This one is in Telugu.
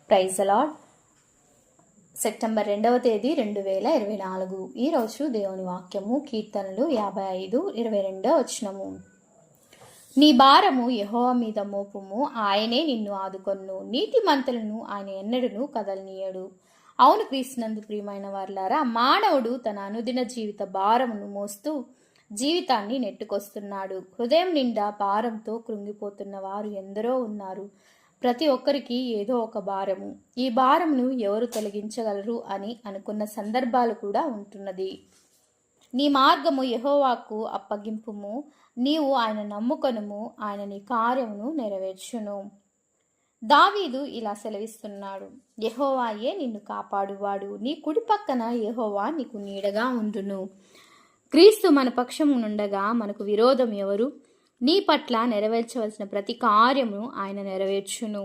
ప్రైజ్ అలాడ్. సెప్టెంబర్ 2వ తేదీ 2024. ఈరోజు దేవుని వాక్యము కీర్తనలు 55:22. నీ భారము యెహోవా మీద మోపుము, ఆయనే నిన్ను ఆదుకొన్ను. నీతిమంతులను ఆయన ఎన్నడూను కదలనీయడు. అవును క్రీస్తునందు ప్రియమైన వారలారా, మానవుడు తన అనుదిన జీవిత భారమును మోస్తూ జీవితాన్ని నెట్టుకొస్తున్నాడు. హృదయం నిండా భారంతో కృంగిపోతున్న వారు ఎందరో ఉన్నారు. ప్రతి ఒక్కరికి ఏదో ఒక భారము. ఈ భారమును ఎవరు తొలగించగలరు అని అనుకున్న సందర్భాలు కూడా ఉంటున్నది. నీ మార్గము యెహోవాకు అప్పగింపుము, నీవు ఆయన నమ్ముకొనుము, ఆయన నీ కార్యమును నెరవేర్చును. దావీదు ఇలా సెలవిస్తున్నాడు, యెహోవాయే నిన్ను కాపాడువాడు, నీ కుడి పక్కన యెహోవా నీకు నీడగా ఉండును. క్రీస్తు మన పక్షమునుండగా మనకు విరోధం ఎవరు? నీ పట్ల నెరవేర్చవలసిన ప్రతి కార్యమును ఆయన నెరవేర్చును.